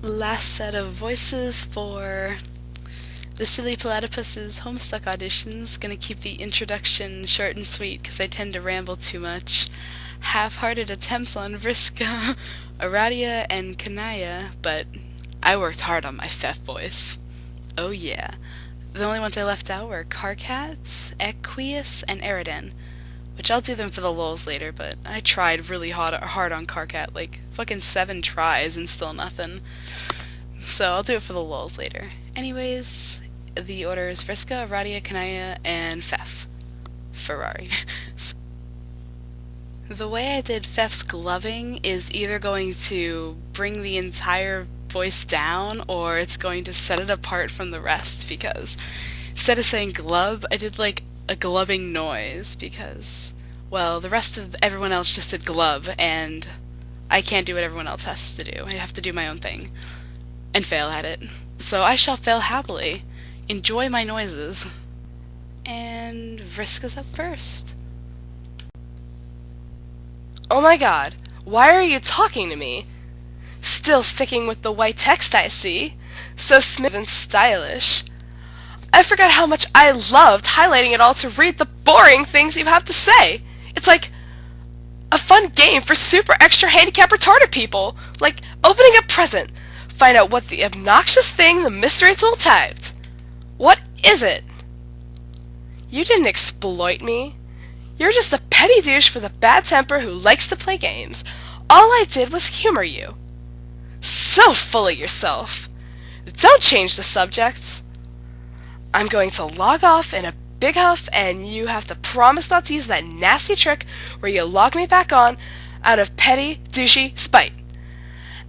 Last set of voices for the Silly Platypus's Homestuck auditions. Gonna keep the introduction short and sweet because I tend to ramble too much. Half-hearted attempts on Vriska, Aradia, and Kanaya, but I worked hard on my Fef voice. Oh yeah. The only ones I left out were Carcats, Equius, and Eridan, which I'll do them for the LULZ later, but I tried really hard on Carcat, like fucking 7 tries and still nothing. So I'll do it for the LULZ later. Anyways, the order is Vriska, Aradia, Kanaya, and Fef. Ferrari. The way I did Fef's glubbing is either going to bring the entire voice down or it's going to set it apart from the rest, because instead of saying glub, I did like a glubbing noise because, well, the rest of everyone else just did glub and I can't do what everyone else has to do. I have to do my own thing and fail at it. So I shall fail happily. Enjoy my noises. And Vriska's up first. Oh my god, why are you talking to me? Still sticking with the white text, I see. So smooth and stylish. I forgot how much I loved highlighting it all to read the boring things you have to say. It's like a fun game for super extra handicap retarded people. Like opening a present. Find out what the obnoxious thing the mystery tool typed. What is it? You didn't exploit me. You're just a petty douche with a bad temper who likes to play games. All I did was humor you. So full of yourself. Don't change the subject. I'm going to log off in a big huff, and you have to promise not to use that nasty trick where you log me back on out of petty, douchey spite.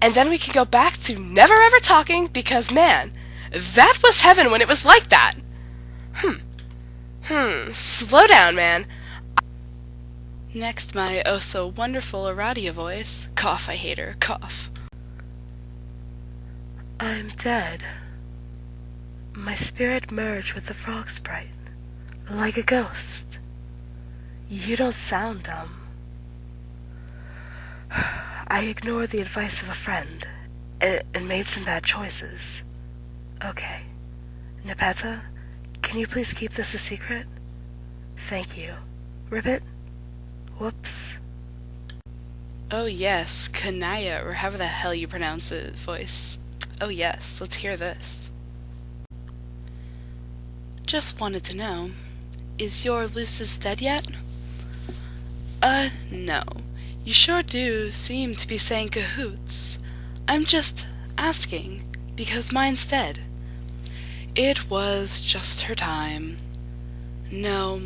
And then we can go back to never ever talking because, man, that was heaven when it was like that. Slow down, man. Next, my oh so wonderful Aradia voice. Cough, I hate her. Cough. I'm dead. My spirit merged with the frog sprite, like a ghost. You don't sound dumb. I ignored the advice of a friend and made some bad choices. Okay. Nepeta, can you please keep this a secret? Thank you. Ribbit? Whoops. Oh yes, Kanaya, or however the hell you pronounce it, voice. Oh yes, let's hear this. Just wanted to know, is your LULZ dead yet? No. You sure do seem to be saying cahoots. I'm just asking, because mine's dead. It was just her time. No,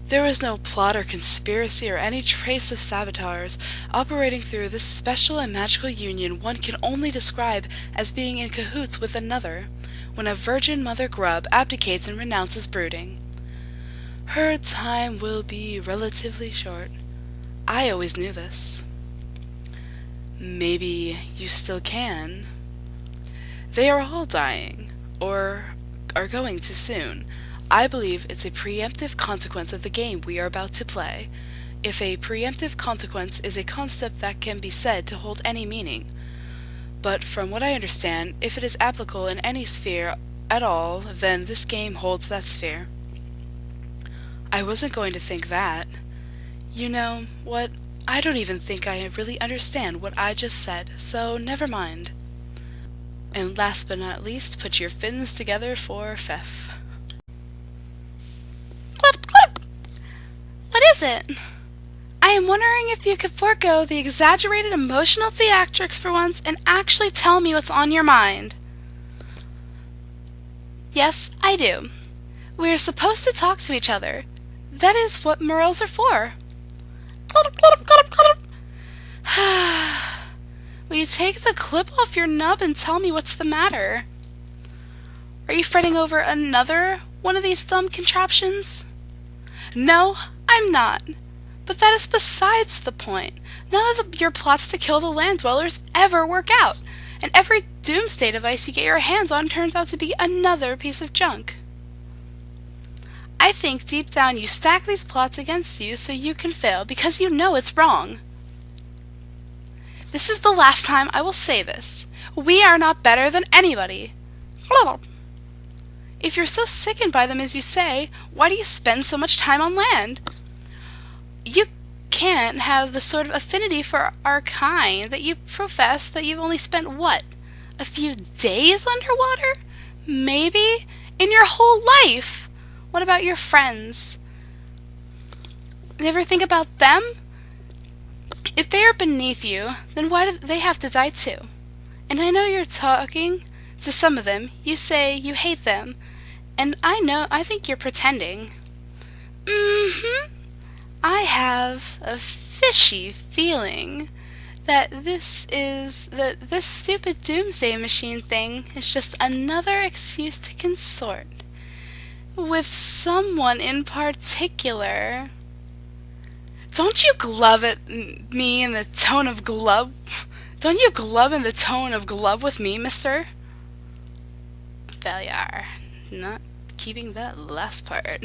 there was no plot or conspiracy or any trace of saboteurs operating through this special and magical union one can only describe as being in cahoots with another, when a virgin mother grub abdicates and renounces brooding. Her time will be relatively short. I always knew this. Maybe you still can. They are all dying, or are going to soon. I believe it's a preemptive consequence of the game we are about to play. If a preemptive consequence is a concept that can be said to hold any meaning. But from what I understand, if it is applicable in any sphere at all, then this game holds that sphere. I wasn't going to think that. You know what? I don't even think I really understand what I just said, so never mind. And last but not least, put your fins together for Fef. Clip, clip. What is it? I am wondering if you could forego the exaggerated emotional theatrics for once and actually tell me what's on your mind. Yes, I do. We are supposed to talk to each other. That is what morels are for. Clip, clip, clip, clip. Will you take the clip off your nub and tell me what's the matter? Are you fretting over another one of these dumb contraptions? No, I'm not. But that is besides the point. None of your plots to kill the land dwellers ever work out, and every doomsday device you get your hands on turns out to be another piece of junk. I think deep down you stack these plots against you so you can fail because you know it's wrong. This is the last time I will say this. We are not better than anybody. If you're so sickened by them as you say, why do you spend so much time on land? You can't have the sort of affinity for our kind that you profess that you've only spent, what, a few days underwater? Maybe? In your whole life? What about your friends? Never think about them? If they are beneath you, then why do they have to die too? And I know you're talking to some of them. You say you hate them, and I think you're pretending. I have a fishy feeling that this stupid doomsday machine thing is just another excuse to consort with someone in particular. Don't you glub at me in the tone of glub? Don't you glub in the tone of glub with me, mister? Failure. Not keeping that last part.